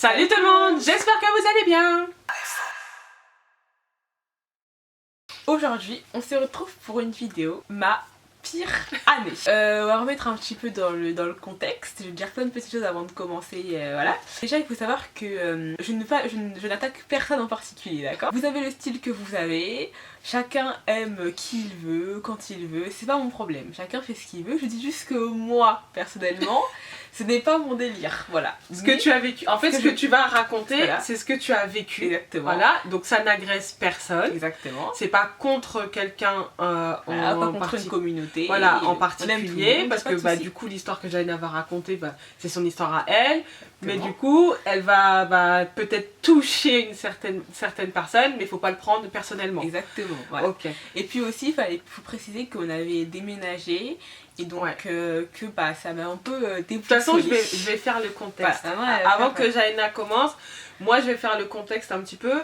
Salut tout le monde, j'espère que vous allez bien. Aujourd'hui, on se retrouve pour une vidéo, ma pire année. On va remettre un petit peu dans le contexte, je vais dire plein de petites choses avant de commencer, voilà. Déjà, il faut savoir que je n'attaque personne en particulier, d'accord? Vous avez le style que vous avez, chacun aime qui il veut, quand il veut, c'est pas mon problème, chacun fait ce qu'il veut, je dis juste que moi, personnellement, ce n'est pas mon délire, voilà. Ce que tu as vécu, en fait ce que tu vas raconter, voilà. c'est ce que tu as vécu. Exactement. Voilà, donc ça n'agresse personne. Exactement. C'est pas contre quelqu'un voilà, pas contre une communauté. Voilà, en particulier, parce que bah, du coup l'histoire que Jaina va raconter, c'est son histoire à elle. Mais du coup, elle va peut-être toucher une certaine personne, mais il faut pas le prendre personnellement. Exactement, voilà. Ok. Et puis aussi, faut préciser qu'on avait déménagé, et donc ça m'a un peu déboussolée. De toute façon, je vais faire le contexte. Voilà, avant que Jaina commence, moi je vais faire le contexte un petit peu.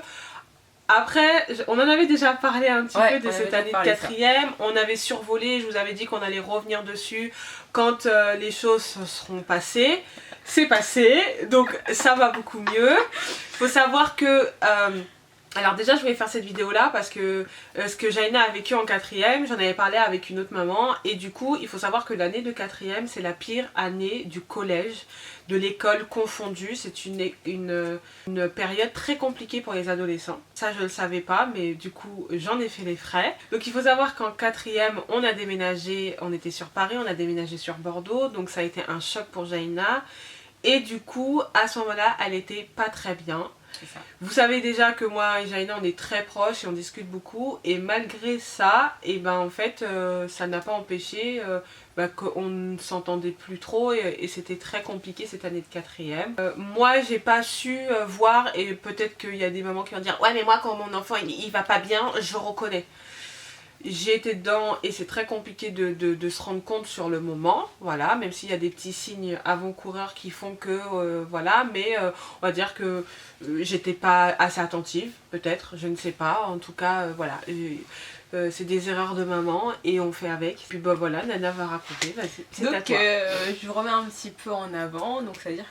Après, on en avait déjà parlé un petit peu de cette année de quatrième. On avait survolé, je vous avais dit qu'on allait revenir dessus quand les choses seront passées. C'est passé, donc ça va beaucoup mieux. Il faut savoir que... alors déjà je voulais faire cette vidéo là parce que ce que Jaina a vécu en quatrième, j'en avais parlé avec une autre maman. Et du coup il faut savoir que l'année de quatrième c'est la pire année du collège, de l'école confondue. C'est une période très compliquée pour les adolescents. Ça je le savais pas, mais du coup j'en ai fait les frais. Donc il faut savoir qu'en quatrième on a déménagé, on était sur Paris, on a déménagé sur Bordeaux. Donc ça a été un choc pour Jaina. Et du coup à ce moment là elle était pas très bien. Vous savez déjà que moi et Jaina on est très proches et on discute beaucoup, et malgré ça, et ben en fait ça n'a pas empêché qu'on ne s'entendait plus trop, et c'était très compliqué cette année de quatrième. Moi j'ai pas su voir, et peut-être qu'il y a des mamans qui vont dire ouais mais moi quand mon enfant il va pas bien, je reconnais. J'ai été dedans et c'est très compliqué de se rendre compte sur le moment, voilà, même s'il y a des petits signes avant-coureurs qui font que, voilà, mais on va dire que j'étais pas assez attentive, peut-être, je ne sais pas, en tout cas, voilà, c'est des erreurs de maman et on fait avec. Puis bah voilà, Nana va raconter, c'est à toi. Je vous remets un petit peu en avant, donc ça veut dire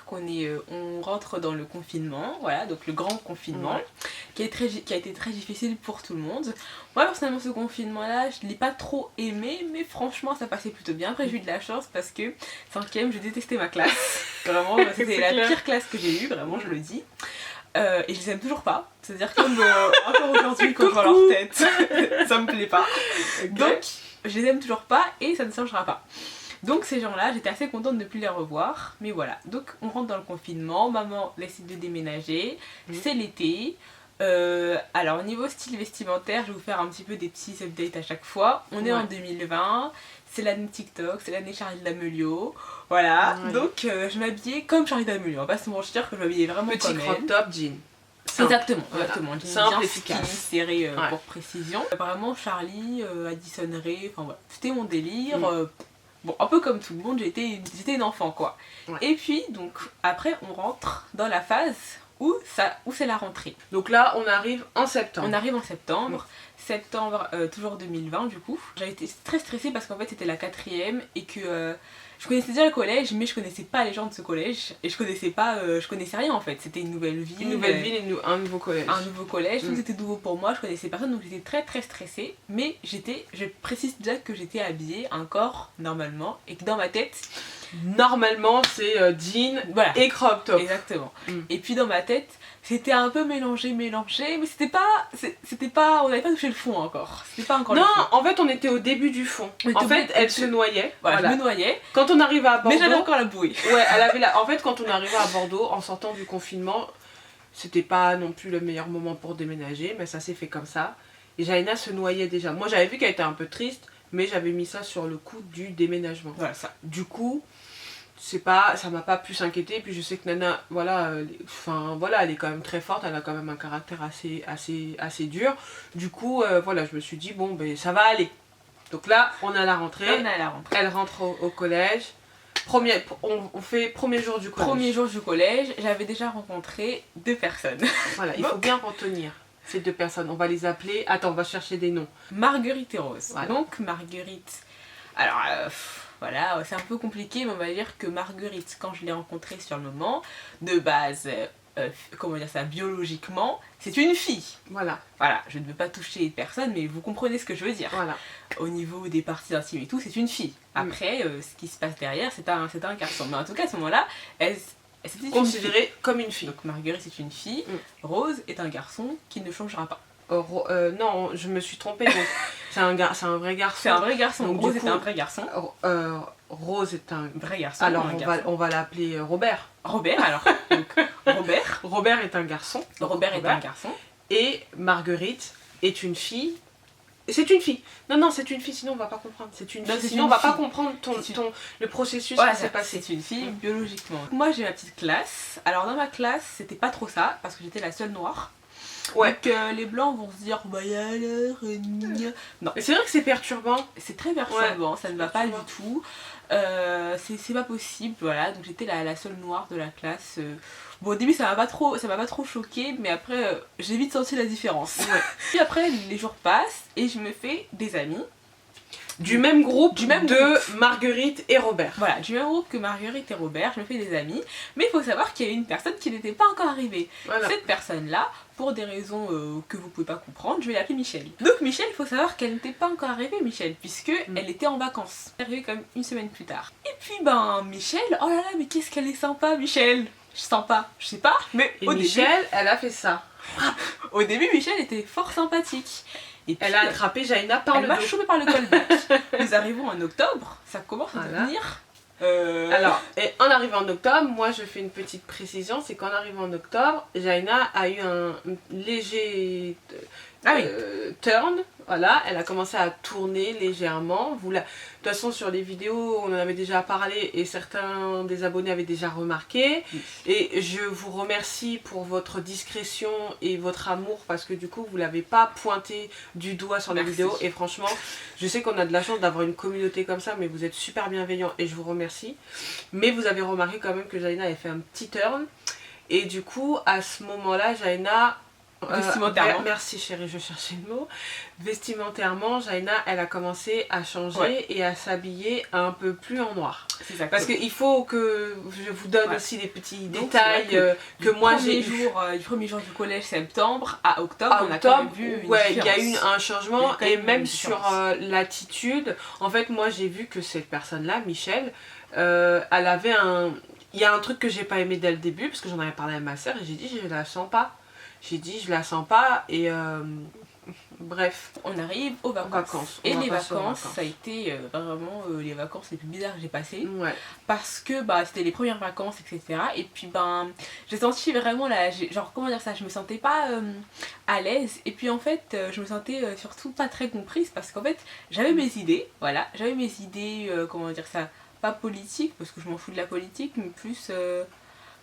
on rentre dans le confinement, voilà, donc le grand confinement, qui a été très difficile pour tout le monde. Moi personnellement ce confinement là, je ne l'ai pas trop aimé, mais franchement ça passait plutôt bien. Après j'ai eu de la chance parce que 5ème je détestais ma classe, vraiment c'était la pire classe que j'ai eue, vraiment je le dis. Et je les aime toujours pas, c'est-à-dire que encore aujourd'hui quand je vois leur tête, ça me plaît pas. Okay. Donc je les aime toujours pas et ça ne changera pas. Donc ces gens-là, j'étais assez contente de ne plus les revoir, mais voilà. Donc on rentre dans le confinement, maman décide de déménager, c'est l'été. Alors au niveau style vestimentaire, je vais vous faire un petit peu des petits updates à chaque fois. On est en 2020, c'est l'année TikTok, c'est l'année Charli D'Amelio. Voilà, donc je m'habillais comme Charli D'Amelio. On va pas se mentir que je m'habillais vraiment petit comme crop top, jean. Exactement, voilà. exactement. Simple, bien efficace. Skinny, serré pour précision. Vraiment Charli, Addison Rae, enfin voilà, c'était mon délire. Bon, un peu comme tout le monde, j'étais une enfant quoi. Et puis donc après on rentre dans la phase où c'est la rentrée. Donc là on arrive en septembre. On arrive en septembre. Septembre toujours 2020 du coup. J'avais été très stressée parce qu'en fait c'était la quatrième et que je connaissais déjà le collège, mais je connaissais pas les gens de ce collège et je connaissais rien en fait. C'était une nouvelle ville. Une nouvelle ville et un nouveau collège. Un nouveau collège, tout c'était nouveau pour moi, je connaissais personne, donc j'étais très très stressée. Mais je précise déjà que j'étais habillée encore normalement et que dans ma tête... Normalement c'est jean et crop top. Exactement. Et puis dans ma tête, c'était un peu mélangé, mais c'était pas, on n'avait pas touché le fond encore. C'était pas encore non, le fond. En fait on était au début du fond. En fait elle se noyait. Voilà, je me noyais. Quand on arrivait à Bordeaux... Mais j'avais encore la bouée. Ouais, en fait quand on arrivait à Bordeaux, en sortant du confinement, c'était pas non plus le meilleur moment pour déménager, mais ça s'est fait comme ça. Et Jaina se noyait déjà. Moi j'avais vu qu'elle était un peu triste, mais j'avais mis ça sur le coup du déménagement. Voilà ça. Du coup... ça m'a pas pu s'inquiéter, puis je sais que Nana, voilà, elle est quand même très forte, elle a quand même un caractère assez dur. Du coup, voilà, je me suis dit, bon, ben ça va aller. Donc là, on a la rentrée. Elle rentre au collège. On fait premier jour du collège. Premier jour du collège, j'avais déjà rencontré 2 personnes. Voilà, il faut bien retenir ces 2 personnes. On va les appeler, attends, on va chercher des noms. Marguerite et Rose. Voilà. Donc Marguerite, alors... voilà, c'est un peu compliqué, mais on va dire que Marguerite, quand je l'ai rencontrée sur le moment, de base, comment dire ça, biologiquement, c'est une fille. Voilà. Voilà, je ne veux pas toucher personne, mais vous comprenez ce que je veux dire. Voilà. Au niveau des parties intimes et tout, c'est une fille. Après, ce qui se passe derrière, c'est un garçon. Mais en tout cas, à ce moment-là, elle s'était considérée comme une fille. Donc Marguerite, c'est une fille. Rose est un garçon qui ne changera pas. Non, je me suis trompée. Donc, c'est un vrai garçon. C'est un vrai garçon. Donc, Rose est un vrai garçon. Rose est un vrai garçon. Alors on va l'appeler Robert. Robert alors. Donc, Robert. Robert est un garçon. Robert est un garçon. Et Marguerite est une fille. C'est une fille. Non, c'est une fille, sinon on va pas comprendre. C'est une fille, sinon on va pas comprendre le processus qui s'est passé. C'est une fille biologiquement. Moi j'ai ma petite classe. Alors dans ma classe, c'était pas trop ça, parce que j'étais la seule noire. Ouais. Donc les blancs vont se dire bah y'a l'air non. Mais c'est vrai que c'est perturbant. C'est très perturbant, ça ne va pas du tout. C'est pas possible, voilà. Donc j'étais la seule noire de la classe. Bon au début ça m'a pas trop choquée, mais après j'ai vite senti la différence. Ouais. Puis après les jours passent et je me fais des amis. Du même groupe de Marguerite et Robert. Voilà, du même groupe que Marguerite et Robert, je me fais des amis. Mais il faut savoir qu'il y a une personne qui n'était pas encore arrivée. Voilà. Cette personne-là, pour des raisons que vous pouvez pas comprendre, je vais l'appeler Michel. Donc Michel, il faut savoir qu'elle n'était pas encore arrivée, Michel, puisque elle était en vacances. Elle est arrivée comme une semaine plus tard. Et puis Michel, oh là là, mais qu'est-ce qu'elle est sympa, Michel. Sympa, je sais pas, mais Michel, elle a fait ça. Au début, Michel était fort sympathique. Et puis, elle a attrapé Jaina par le dos. Elle m'a chopé par le callback. Nous arrivons en octobre, ça commence à devenir... Alors, et en arrivant en octobre, moi je fais une petite précision, c'est qu'en arrivant en octobre, Jaina a eu un léger turn, voilà, elle a commencé à tourner légèrement. De toute façon sur les vidéos on en avait déjà parlé et certains des abonnés avaient déjà remarqué. Et je vous remercie pour votre discrétion et votre amour parce que du coup vous l'avez pas pointé du doigt sur la vidéo. Et franchement, je sais qu'on a de la chance d'avoir une communauté comme ça, mais vous êtes super bienveillants et je vous remercie. Mais vous avez remarqué quand même que Jaina avait fait un petit turn. Et du coup, à ce moment-là, Jaina... vestimentairement. Merci chérie, je cherchais le mot. Vestimentairement, Jaina, elle a commencé à changer et à s'habiller un peu plus en noir. Parce qu'il faut que je vous donne aussi des petits détails que moi j'ai eu. Du premier jour du collège, septembre, à octobre, on a quand même vu une différence. Il y a eu un changement et même sur l'attitude. En fait, moi j'ai vu que cette personne-là, Michel, elle avait un... Il y a un truc que j'ai pas aimé dès le début, parce que j'en avais parlé à ma soeur et j'ai dit je la sens pas. J'ai dit je la sens pas et bref. On arrive aux vacances. Et les vacances, ça a été vraiment les vacances les plus bizarres que j'ai passées. Ouais. Parce que c'était les premières vacances, etc. Et puis j'ai senti vraiment genre comment dire ça, je me sentais pas à l'aise. Et puis en fait, je me sentais surtout pas très comprise parce qu'en fait, j'avais mes idées, voilà. J'avais mes idées, comment dire ça, pas politiques, parce que je m'en fous de la politique, mais plus...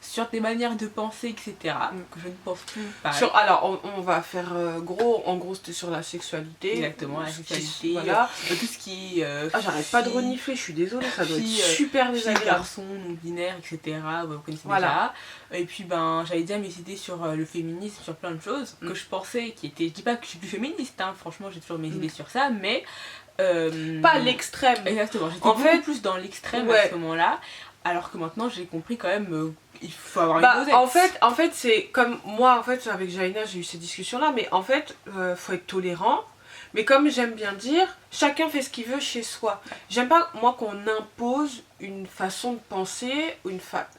sur des manières de penser, etc. Que je ne pense plus pareil. Alors, on va faire gros. En gros, c'était sur la sexualité. Exactement, la sexualité. Voilà. Tout ce qui... j'arrête pas de renifler, je suis désolée, ça doit être super désagréable. Garçons, non-binaires, etc. Vous connaissez déjà. Et puis, j'avais déjà mes idées sur le féminisme, sur plein de choses que je pensais qui étaient... Je dis pas que je suis plus féministe, hein, franchement, j'ai toujours mes idées sur ça, mais... pas l'extrême. Exactement, j'étais beaucoup plus dans l'extrême à ce moment-là. Alors que maintenant, j'ai compris quand même... il faut avoir une dosette. En fait c'est comme moi, en fait, avec Jaina, j'ai eu ces discussions-là, mais en fait, faut être tolérant. Mais comme j'aime bien dire, chacun fait ce qu'il veut chez soi. J'aime pas, moi, qu'on impose une façon de penser,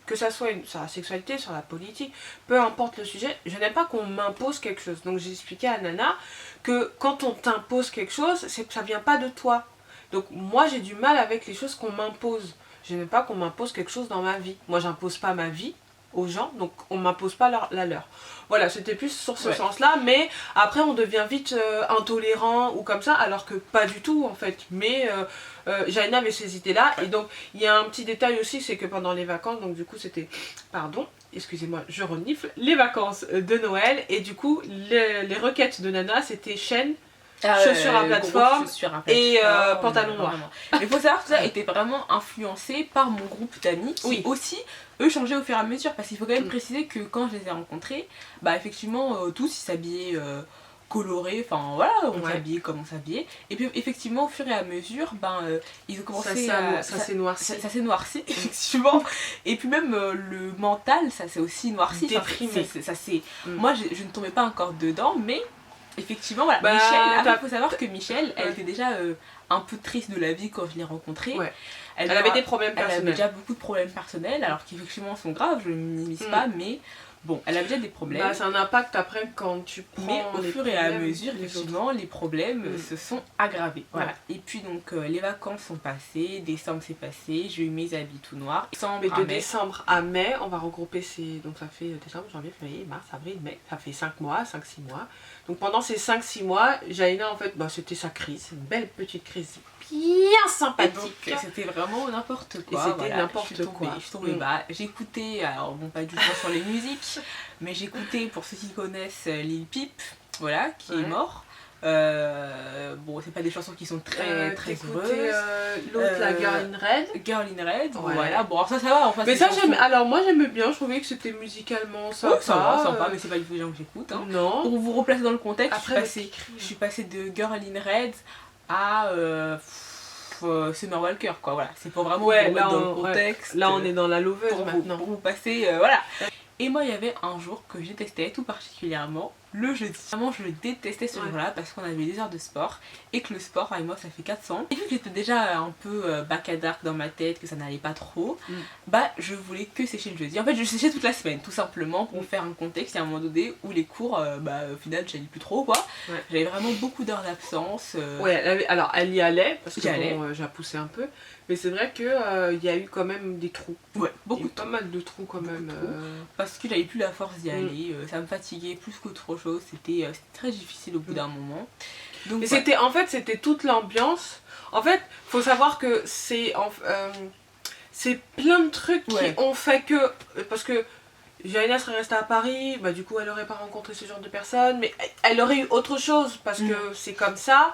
que ça soit sur la sexualité, sur la politique, peu importe le sujet, je n'aime pas qu'on m'impose quelque chose. Donc j'ai expliqué à Nana que quand on t'impose quelque chose, ça vient pas de toi. Donc moi, j'ai du mal avec les choses qu'on m'impose. Je n'aime pas qu'on m'impose quelque chose dans ma vie. Moi, j'impose pas ma vie aux gens, donc on m'impose pas la leur. Voilà, c'était plus sur ce sens-là, mais après on devient vite intolérant ou comme ça, alors que pas du tout en fait. Mais Jaina avait ces idées-là, et donc il y a un petit détail aussi, c'est que pendant les vacances, donc du coup c'était, pardon, excusez-moi, je renifle, les vacances de Noël, et du coup les requêtes de Nana, c'était chaîne, chaussures à plateforme et pantalon noir. Il faut savoir que ça était vraiment influencé par mon groupe d'amis qui aussi eux changeaient au fur et à mesure, parce qu'il faut quand même préciser que quand je les ai rencontrés, effectivement tous ils s'habillaient coloré, enfin voilà, on s'habillait comme on s'habillait. Et puis effectivement au fur et à mesure, ils ont commencé ça s'est noirci. Ça s'est noirci, effectivement. Et puis même le mental, ça s'est aussi noirci. Déprimé. Moi je ne tombais pas encore dedans, mais effectivement voilà, Michel, il faut savoir que Michel, elle était déjà un peu triste de la vie quand je l'ai rencontrée. Elle avait des problèmes personnels. Elle avait déjà beaucoup de problèmes personnels, alors qu'effectivement sont graves, je ne minimise pas, mais bon, elle a déjà des problèmes. C'est un impact après quand tu prends. Mais au fur et à mesure, effectivement, les problèmes se sont aggravés. Voilà. Et puis donc, les vacances sont passées, décembre s'est passé, j'ai eu mes habits tout noirs. Décembre à mai, on va regrouper ces. Donc ça fait décembre, janvier, février, mars, avril, mai. Ça fait 5 mois, 5-6 mois. Donc pendant ces 5-6 mois, Jaina, en fait, c'était sa crise. Une belle petite crise bien sympathique. C'était vraiment n'importe quoi. C'était n'importe quoi. Je suis tombée bas. J'écoutais, alors bon, pas du tout sur les musiques, mais j'écoutais, pour ceux qui connaissent, Lil Peep, voilà, qui est mort. Bon, c'est pas des chansons qui sont très heureuses. L'autre, la Girl in Red. Girl in Red, voilà. Bon, alors ça va. En fait, mais ça, alors moi j'aimais bien, je trouvais que c'était musicalement sympa. Sympa, mais c'est pas du tout les gens que j'écoute. Hein. Non. Pour vous replacer dans le contexte, après, je suis passée de Girl in Red à Summer Walker, quoi. Voilà, c'est pour vraiment vous mettre dans le contexte. Là, on est dans la loveuse maintenant. Pour vous passer, voilà. Et moi, il y avait un jour que je détestais tout particulièrement, le jeudi. Vraiment, je le détestais ce jour-là parce qu'on avait des heures de sport et que le sport, avec moi, ça fait 400. Et vu que j'étais déjà un peu bac à dark dans ma tête, que ça n'allait pas trop, je voulais que sécher le jeudi. En fait, je séchais toute la semaine, tout simplement, pour faire un contexte. Il y a un moment donné où les cours, au final, j'allais plus trop, quoi. J'avais vraiment beaucoup d'heures d'absence. Alors elle y allait, parce que j'ai poussé un peu. Mais c'est vrai qu'il y a eu quand même des trous. Beaucoup. Pas mal de trous quand même. Parce que j'avais plus la force d'y aller, ça me fatiguait plus qu'autre chose, c'était très difficile au bout d'un moment. Donc, mais c'était toute l'ambiance. En fait, faut savoir que c'est plein de trucs qui ont fait que. Parce que Jaina serait restée à Paris, du coup elle aurait pas rencontré ce genre de personnes, mais elle aurait eu autre chose parce que c'est comme ça.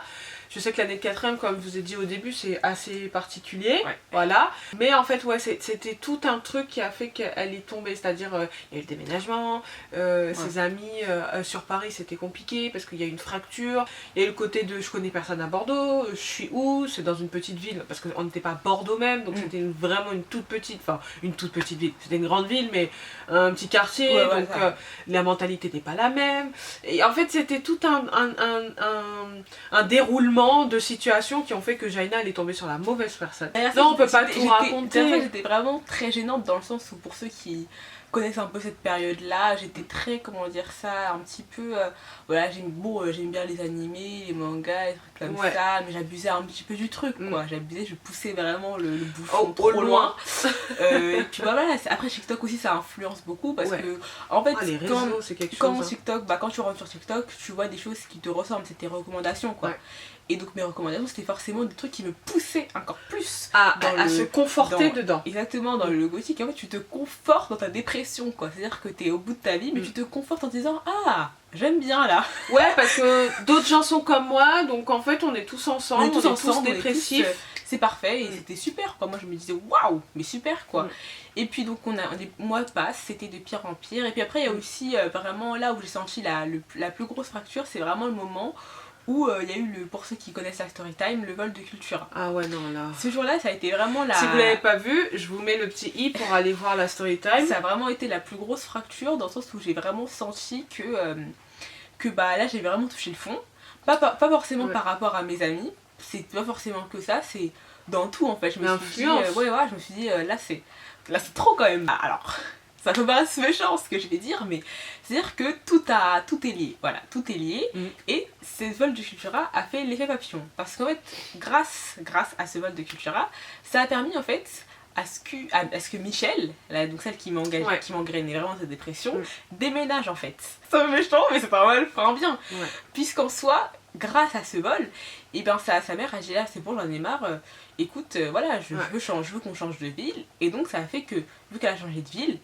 Je sais que l'année de 4ème, comme je vous ai dit au début, c'est assez particulier, voilà. Mais en fait, c'était tout un truc qui a fait qu'elle est tombée, c'est-à-dire il y a eu le déménagement, ses amis sur Paris c'était compliqué parce qu'il y a eu une fracture, il y a eu le côté de je connais personne à Bordeaux, je suis où, c'est dans une petite ville, parce qu'on n'était pas à Bordeaux même, donc c'était vraiment une toute petite ville, c'était une grande ville, mais un petit quartier, donc la mentalité n'est pas la même. Et en fait, c'était tout un déroulement de situations qui ont fait que Jaina elle est tombée sur la mauvaise personne. Non, on peut pas tout raconter. J'étais vraiment très gênante dans le sens où pour ceux qui connaissent un peu cette période là, j'étais très, comment dire ça, un petit peu, j'aime bien les animés, les mangas, les trucs comme ça, mais j'abusais un petit peu du truc quoi, je poussais vraiment le bouchon trop loin. Et puis voilà, après TikTok aussi ça influence beaucoup parce que en fait les réseaux, c'est quelque chose, TikTok, quand tu rentres sur TikTok, tu vois des choses qui te ressemblent, c'est tes recommandations quoi. Et donc mes recommandations c'était forcément des trucs qui me poussaient encore plus à se conforter dedans. Exactement, dans le gothique. En fait tu te confortes dans ta dépression quoi. C'est-à-dire que t'es au bout de ta vie mais tu te confortes en te disant ah j'aime bien là. Parce que d'autres gens sont comme moi, donc en fait on est tous ensemble, on est tous dépressifs. C'est parfait et c'était super quoi. Moi je me disais waouh mais super quoi. Et puis donc des mois passent, c'était de pire en pire. Et puis après il y a aussi vraiment là où j'ai senti la plus grosse fracture, c'est vraiment le moment où il y a eu, pour ceux qui connaissent la Storytime, le vol de Cultura. Ah ouais, non, là. Ce jour-là, ça a été vraiment la... Si vous l'avez pas vu, je vous mets le petit i pour aller voir la Storytime. Ça a vraiment été la plus grosse fracture, dans le sens où j'ai vraiment senti que là, j'ai vraiment touché le fond. Pas forcément par rapport à mes amis, c'est pas forcément que ça, c'est dans tout en fait. Je me suis dit, je me suis dit, là c'est trop quand même. Alors... Ça peut paraître méchant ce que je vais dire, mais c'est-à-dire que tout est lié, voilà, tout est lié, et ce vol de Cultura a fait l'effet papillon, parce qu'en fait, grâce à ce vol de Cultura, ça a permis en fait à ce que Michel, donc celle qui m'engrainait vraiment cette dépression, déménage en fait. C'est méchant, mais c'est pas mal, enfin bien, puisqu'en soi, grâce à ce vol, et sa mère a dit là c'est bon j'en ai marre, écoute, je veux qu'on change de ville, et donc ça a fait que, vu qu'elle a changé de ville,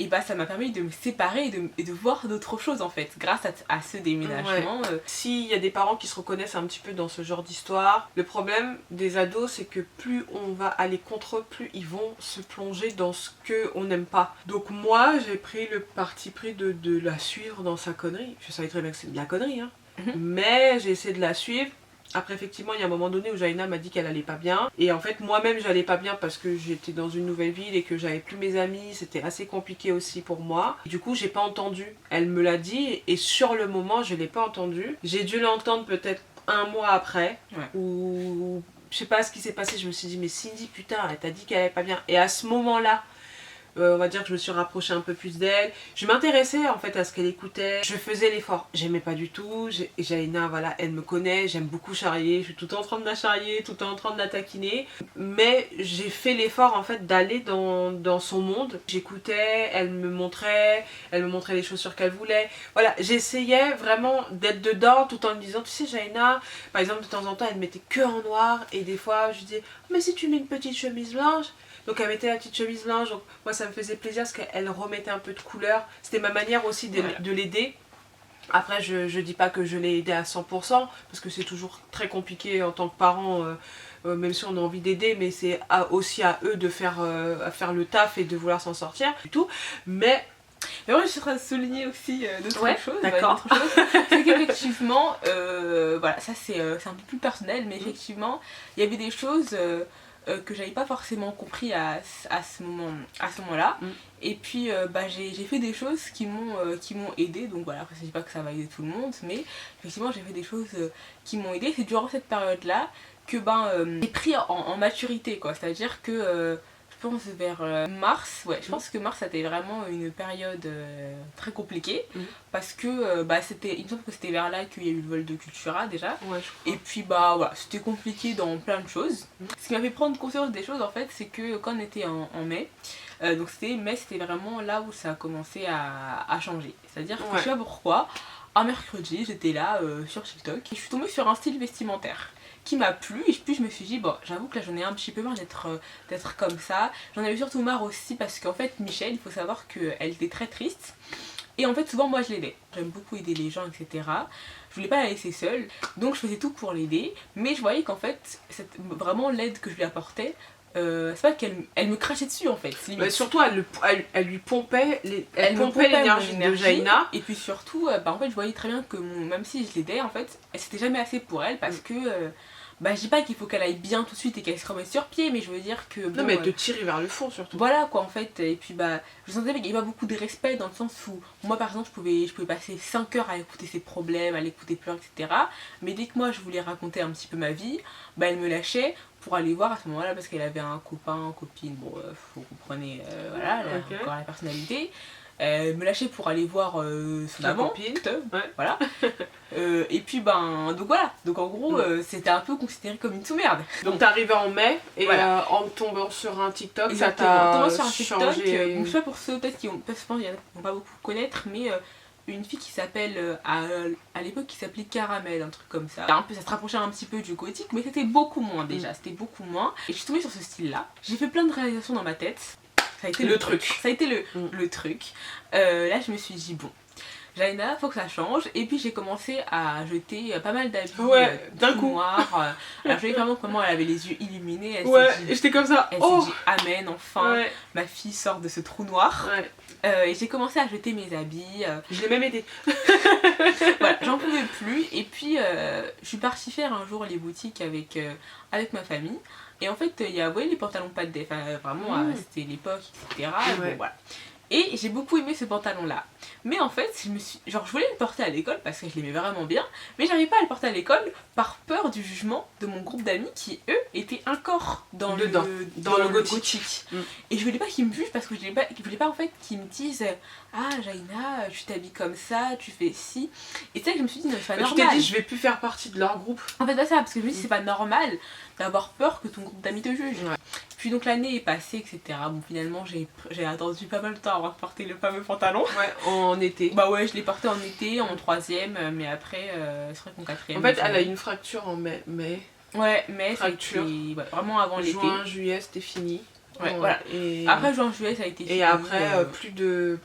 et ça m'a permis de me séparer et de voir d'autres choses en fait, grâce à ce déménagement. S'il y a des parents qui se reconnaissent un petit peu dans ce genre d'histoire, le problème des ados c'est que plus on va aller contre eux, plus ils vont se plonger dans ce qu'on n'aime pas. Donc moi j'ai pris le parti pris de la suivre dans sa connerie. Je savais très bien que c'est de la connerie, hein. mais j'ai essayé de la suivre. Après, effectivement, il y a un moment donné où Jaina m'a dit qu'elle allait pas bien. Et en fait, moi-même, j'allais pas bien parce que j'étais dans une nouvelle ville et que j'avais plus mes amis. C'était assez compliqué aussi pour moi. Et du coup, j'ai pas entendu. Elle me l'a dit et sur le moment, je l'ai pas entendu. J'ai dû l'entendre peut-être un mois après. Ou je sais pas ce qui s'est passé. Je me suis dit, mais Cindy, putain, elle t'a dit qu'elle allait pas bien. Et à ce moment-là, on va dire que je me suis rapprochée un peu plus d'elle. Je m'intéressais en fait à ce qu'elle écoutait. Je faisais l'effort. J'aimais pas du tout. Jaina, voilà, elle me connaît. J'aime beaucoup charrier. Je suis tout le temps en train de la charrier, tout le temps en train de la taquiner. Mais j'ai fait l'effort en fait d'aller dans son monde. J'écoutais, elle me montrait les chaussures qu'elle voulait. Voilà, j'essayais vraiment d'être dedans tout en lui disant, tu sais Jaina, par exemple de temps en temps elle mettait que en noir et des fois je disais, mais si tu mets une petite chemise blanche. Donc elle mettait la petite chemise blanche, donc moi ça me faisait plaisir parce qu'elle remettait un peu de couleur. C'était ma manière aussi de l'aider. Après je dis pas que je l'ai aidée à 100% parce que c'est toujours très compliqué en tant que parent, même si on a envie d'aider, mais c'est aussi à eux de faire le taf et de vouloir s'en sortir du tout. Mais moi je suis en train de souligner aussi d'autres choses. D'accord. C'est qu'effectivement, voilà, ça c'est un peu plus personnel, mais effectivement, il y avait des choses que j'avais pas forcément compris à ce moment-là. Et puis j'ai fait des choses qui m'ont aidé. Donc voilà, après je dis pas que ça va aider tout le monde, mais effectivement j'ai fait des choses qui m'ont aidé. C'est durant cette période-là que j'ai pris en maturité, quoi. C'est-à-dire que je pense vers mars, je pense que mars c'était vraiment une période très compliquée parce que il me semble que c'était vers là qu'il y a eu le vol de Cultura déjà. Et puis voilà, c'était compliqué dans plein de choses. Ce qui m'a fait prendre conscience des choses en fait, c'est que quand on était en mai, donc c'était vraiment là où ça a commencé à changer. C'est-à-dire que je sais pas pourquoi, un mercredi j'étais là sur TikTok et je suis tombée sur un style vestimentaire qui m'a plu et puis je me suis dit bon, j'avoue que là j'en ai un petit peu marre d'être comme ça. J'en avais surtout marre aussi parce qu'en fait Michelle, il faut savoir qu'elle était très triste et en fait souvent moi je l'aidais. J'aime beaucoup aider les gens, etc. Je voulais pas la laisser seule, donc je faisais tout pour l'aider, mais je voyais qu'en fait vraiment l'aide que je lui apportais, c'est pas qu'elle me crachait dessus en fait. Mais surtout elle lui pompait l'énergie de Jaina. Et puis surtout en fait je voyais très bien que même si je l'aidais en fait, c'était jamais assez pour elle parce que je dis pas qu'il faut qu'elle aille bien tout de suite et qu'elle se remette sur pied, mais je veux dire que non mais te tirer vers le fond surtout. Voilà quoi en fait. Et puis je sentais qu'il y avait pas beaucoup de respect dans le sens où moi par exemple je pouvais passer 5 heures à écouter ses problèmes, à l'écouter pleurer, etc. Mais dès que moi je voulais raconter un petit peu ma vie, elle me lâchait pour aller voir à ce moment-là parce qu'elle avait un copain, copine, vous comprenez, voilà, encore la personnalité. Elle me lâchait pour aller voir son amant, voilà. Et puis donc voilà, donc en gros c'était un peu considéré comme une sous-merde. Donc t'es arrivée en mai et voilà. En tombant sur un TikTok, ça t'a changé. Je sais pas pour ceux peut-être qui ont, parce qu'il y en a qui vont pas beaucoup connaître, mais une fille qui s'appelle à l'époque qui s'appelait Caramel, un truc comme ça. Ça se rapprochait un petit peu du gothique, mais c'était beaucoup moins déjà, c'était beaucoup moins. Et je suis tombée sur ce style là. J'ai fait plein de réalisations dans ma tête. Ça a été le truc. Ça a été le truc. Là je me suis dit bon, Jaina, faut que ça change. Et puis j'ai commencé à jeter pas mal d'habits d'un coup noirs. Alors je voyais vraiment comment elle avait les yeux illuminés. Et j'étais comme ça. Elle s'est dit amen, enfin ma fille sort de ce trou noir. Et j'ai commencé à jeter mes habits. Je l'ai même aidé. Voilà, j'en pouvais plus. Et puis je suis partie faire un jour les boutiques avec ma famille. Et en fait, il y a, vous voyez les pantalons pas de def, vraiment, c'était l'époque, etc. Bon, voilà. Et j'ai beaucoup aimé ce pantalon là. Mais en fait, je voulais le porter à l'école parce que je l'aimais vraiment bien, mais j'arrivais pas à le porter à l'école par peur du jugement de mon groupe d'amis qui eux étaient encore dans le gothique. Et je voulais pas qu'ils me jugent parce que je voulais pas en fait qu'ils me disent ah Jaina, tu t'habilles comme ça, tu fais ci. Et tu sais que je me suis dit non, c'est pas normal. Tu t'es dit je vais plus faire partie de leur groupe. En fait pas ça, parce que je me dis c'est pas normal d'avoir peur que ton groupe d'amis te juge. Puis donc l'année est passée, etc. Bon finalement j'ai attendu pas mal de temps avant de porter le fameux pantalon. En été. Je l'ai porté en été, en 3ème, mais après c'est vrai qu'en 4ème. En fait elle a eu une fracture en mai. Mais fracture. Vraiment avant l'été. Juin, juillet c'était fini. Voilà. Et après juin, juillet ça a été fini. Et après plus de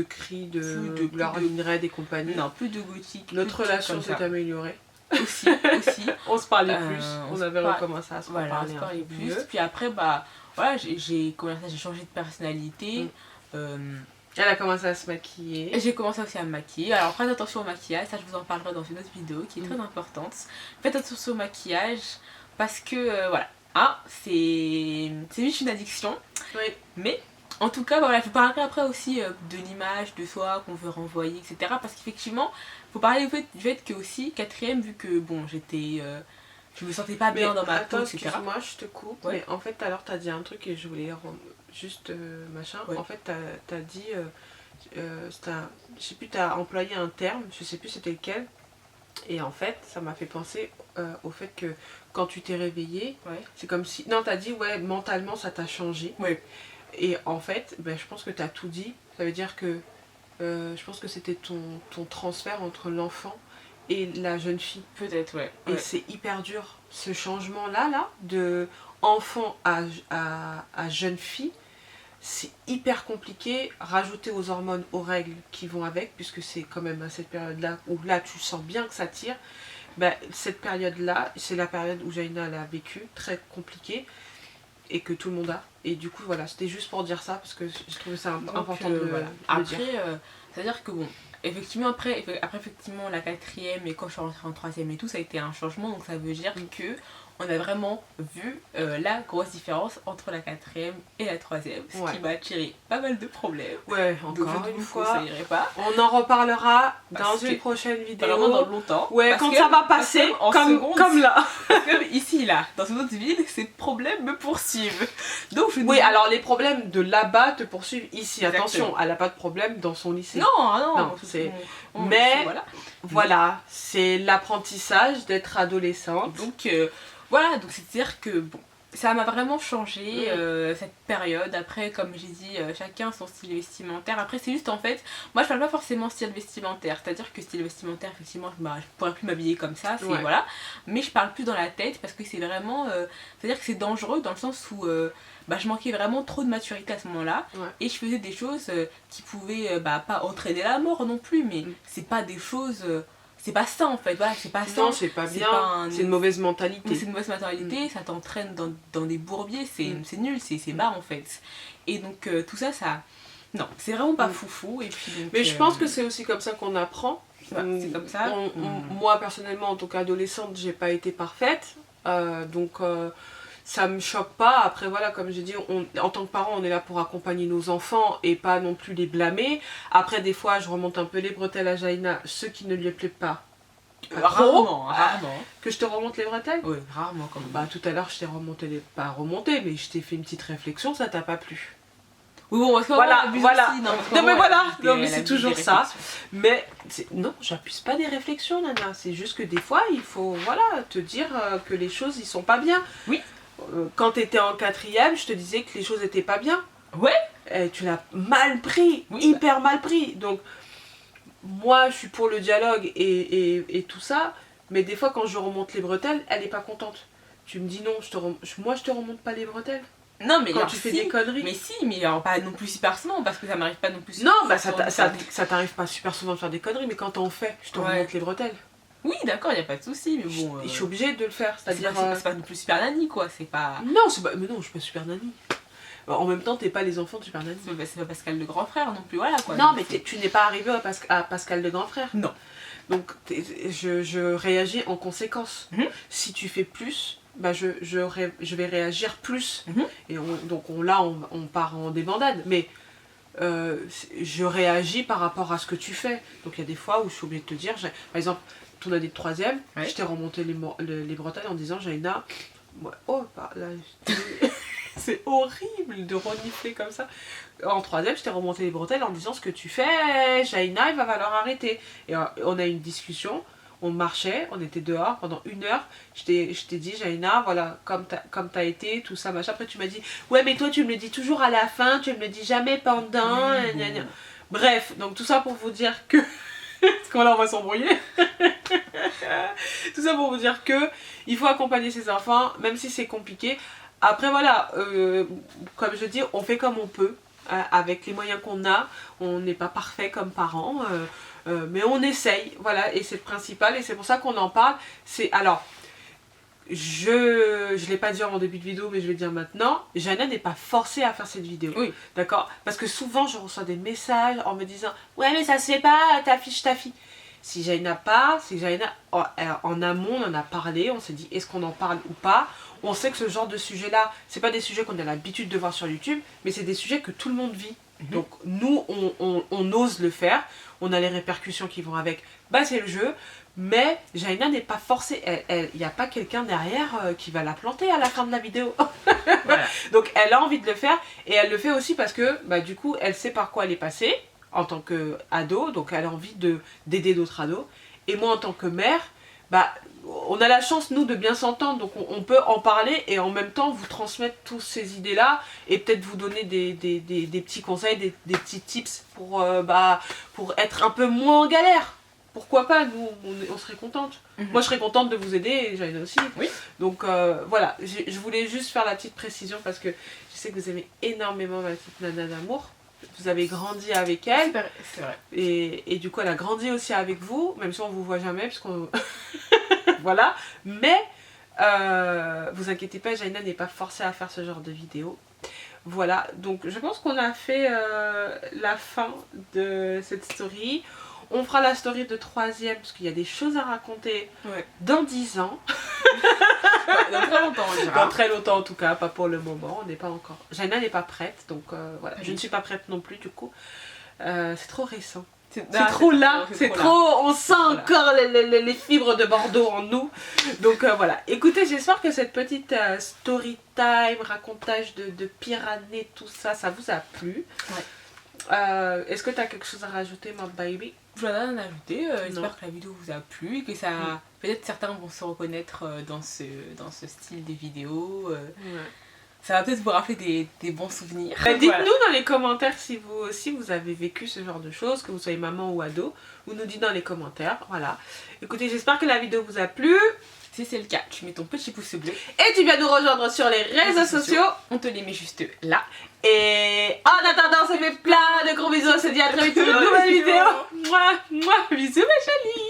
cris de Gloire Red et compagnie. Non, plus de gothique. Notre relation s'est améliorée. Aussi. On se parlait plus, on avait recommencé à se parler un peu plus. Puis après j'ai changé de personnalité. Elle a commencé à se maquiller. Et j'ai commencé aussi à me maquiller. Alors faites attention au maquillage, ça je vous en parlerai dans une autre vidéo qui est très importante. Faites attention au maquillage parce que voilà, c'est juste une addiction. Oui. Mais en tout cas, voilà, je vous parlerai après aussi de l'image de soi qu'on veut renvoyer, etc. Parce qu'effectivement, il faut parler du fait que aussi, quatrième, vu que bon, je me sentais pas bien dans ma peau, etc. Excuse-moi, je te coupe. Ouais. Mais en fait, tout à l'heure, t'as dit un truc et je voulais juste machin. Ouais. En fait, t'as dit, je sais plus, t'as employé un terme, je sais plus c'était lequel. Et en fait, ça m'a fait penser au fait que quand tu t'es réveillée, c'est comme si... Non, t'as dit, ouais, mentalement, ça t'a changé. Ouais. Et en fait, je pense que t'as tout dit. Ça veut dire que je pense que c'était ton transfert entre l'enfant et la jeune fille. Peut-être, ouais. Et c'est hyper dur. Ce changement-là, de enfant à jeune fille, c'est hyper compliqué. Rajouter aux hormones, aux règles qui vont avec, puisque c'est quand même à cette période-là où là tu sens bien que ça tire. Cette période-là, c'est la période où Jaina a vécu, très compliquée, et que tout le monde a. Et du coup, voilà, c'était juste pour dire ça, parce que je trouvais ça important de le dire. Après, c'est-à-dire que bon, effectivement, après effectivement, la quatrième, et quand je suis rentrée en troisième et tout, ça a été un changement, donc ça veut dire que on a vraiment vu la grosse différence entre la quatrième et la troisième, ce qui m'a attiré pas mal de problèmes. Ouais, encore une fois, pas. On en reparlera dans une prochaine vidéo. Vraiment dans longtemps. Ouais, quand ça va passer, comme là. Parce que ici, là, dans une autre ville, ces problèmes me poursuivent. Donc, alors les problèmes de là-bas te poursuivent ici. Exactement. Attention, elle n'a pas de problème dans son lycée. Non, c'est... Mais voilà, c'est l'apprentissage d'être adolescente. Donc voilà, donc c'est-à-dire que bon, ça m'a vraiment changé cette période. Après, comme j'ai dit, chacun son style vestimentaire. Après, c'est juste en fait, moi je parle pas forcément style vestimentaire. C'est-à-dire que style vestimentaire, effectivement, je pourrais plus m'habiller comme ça, voilà. Mais je parle plus dans la tête parce que c'est vraiment, c'est-à-dire que c'est dangereux dans le sens où je manquais vraiment trop de maturité à ce moment-là. Et je faisais des choses qui pouvaient pas entraîner la mort non plus, mais c'est pas des choses... c'est pas ça en fait, voilà, c'est pas ça. Non, c'est pas bien, c'est une mauvaise mentalité. C'est une mauvaise mentalité, ça t'entraîne dans des bourbiers, c'est nul, c'est bas en fait. Et donc tout ça, non, c'est vraiment pas foufou. Et puis, donc, mais je pense que c'est aussi comme ça qu'on apprend. C'est comme ça. Moi personnellement, en tant qu'adolescente, j'ai pas été parfaite. Donc ça me choque pas. Après voilà, comme j'ai dit, en tant que parent, on est là pour accompagner nos enfants et pas non plus les blâmer. Après des fois, je remonte un peu les bretelles à Jaina, ce qui ne lui plaît pas. Rarement. Que je te remonte les bretelles? Oui, rarement quand même. Tout à l'heure, je t'ai remonté pas remonté, mais je t'ai fait une petite réflexion, ça t'a pas plu. Oui, bon, voilà. Aussi, Non, mais c'est toujours ça. Mais non, j'abuse pas des réflexions, Nana. C'est juste que des fois, il faut te dire que les choses, ils sont pas bien. Oui. Quand t'étais en quatrième, je te disais que les choses étaient pas bien. Ouais. Et tu l'as mal pris, hyper mal pris. Donc, moi, je suis pour le dialogue et tout ça. Mais des fois, quand je remonte les bretelles, elle est pas contente. Tu me dis non, moi, je te remonte pas les bretelles. Non, mais quand tu fais des conneries. Mais si, mais alors pas non plus super souvent, parce que ça m'arrive pas non plus super souvent. Non, ça t'arrive pas super souvent de faire des conneries, mais quand t'en fais, je te remonte les bretelles. Oui, d'accord, y a pas de souci, mais bon. Je suis obligée de le faire, c'est-à-dire. C'est pas non plus super nanny, quoi, c'est pas. Non, mais non, je suis pas super nanny. En même temps, t'es pas les enfants de super nanny. C'est pas Pascal le grand frère non plus, voilà quoi. Non, mais tu n'es pas arrivé à Pascal le grand frère. Non. Donc, je réagis en conséquence. Si tu fais plus. Je vais réagir plus. Et donc là, on part en débandade. Mais je réagis par rapport à ce que tu fais. Donc il y a des fois où je suis obligée de te dire, par exemple, ton année de troisième, je t'ai remonté les bretelles en disant, Jaina, c'est horrible de renifler comme ça. En troisième, je t'ai remonté les bretelles en disant, ce que tu fais, Jaina, il va falloir arrêter. Et on a eu une discussion. On marchait, on était dehors pendant 1 heure. Je t'ai dit, Jaina, voilà, comme t'as été, tout ça, machin. Après, tu m'as dit, ouais, mais toi, tu me le dis toujours à la fin, tu me le dis jamais pendant. Bref, donc tout ça pour vous dire que. Parce qu'on là, on va s'embrouiller. Tout ça pour vous dire que il faut accompagner ses enfants, même si c'est compliqué. Après, voilà, comme je dis, on fait comme on peut, avec les moyens qu'on a. On n'est pas parfait comme parents. Mais on essaye, voilà, et c'est le principal, et c'est pour ça qu'on en parle. Alors, je l'ai pas dit en début de vidéo, mais je vais le dire maintenant, Jaina n'est pas forcée à faire cette vidéo. Oui. D'accord? Parce que souvent, je reçois des messages en me disant « Ouais, mais ça se fait pas, t'affiches ta fille. » Si Jaina part, si Jaina, en amont, on en a parlé, on s'est dit est-ce qu'on en parle ou pas. On sait que ce genre de sujet-là, c'est pas des sujets qu'on a l'habitude de voir sur YouTube, mais c'est des sujets que tout le monde vit. Donc nous, on ose le faire, on a les répercussions qui vont avec, bah c'est le jeu, mais Jaina n'est pas forcée, il n'y a pas quelqu'un derrière qui va la planter à la fin de la vidéo. Voilà. Donc elle a envie de le faire, et elle le fait aussi parce que bah, du coup, elle sait par quoi elle est passée en tant qu'ado, donc elle a envie d'aider d'autres ados. Et moi en tant que mère, bah, on a la chance nous de bien s'entendre, donc on peut en parler et en même temps vous transmettre toutes ces idées là et peut-être vous donner des petits conseils, des petits tips pour être un peu moins en galère. Pourquoi pas, nous on serait contente. Moi je serais contente de vous aider et Jaina aussi. Oui. Donc voilà, je voulais juste faire la petite précision parce que je sais que vous aimez énormément ma petite nana d'amour. Vous avez grandi avec elle. C'est vrai. Et du coup, elle a grandi aussi avec vous, même si on vous voit jamais, puisqu'on... voilà. Mais, vous inquiétez pas, Jaina n'est pas forcée à faire ce genre de vidéo. Voilà, donc je pense qu'on a fait la fin de cette story. On fera la story de 3e, parce qu'il y a des choses à raconter dans 10 ans. Dans très longtemps, on dira. Dans très longtemps en tout cas, pas pour le moment, on n'est pas encore... Jaina n'est pas prête, donc voilà. Je ne suis pas prête non plus du coup. C'est trop récent. C'est trop là, c'est trop... On sent encore les fibres de Bordeaux en nous. Donc voilà. Écoutez, j'espère que cette petite story time, racontage de Pyrénées, tout ça, ça vous a plu. Ouais. Est-ce que tu as quelque chose à rajouter, ma baby? Je vais rien ajouter, j'espère que la vidéo vous a plu et que ça... Peut-être certains vont se reconnaître dans ce style de vidéo. Ça va peut-être vous rappeler des bons souvenirs. Dites-nous dans les commentaires si vous aussi vous avez vécu ce genre de choses, que vous soyez maman ou ado. Vous nous dites dans les commentaires, voilà. Écoutez, j'espère que la vidéo vous a plu. Si c'est le cas, tu mets ton petit pouce bleu. Et tu viens nous rejoindre sur les réseaux sociaux. On te les met juste là. Et en attendant, ça fait plein de gros bisous. On se dit à très vite pour une nouvelle vidéo. Moi, bisous ma chérie.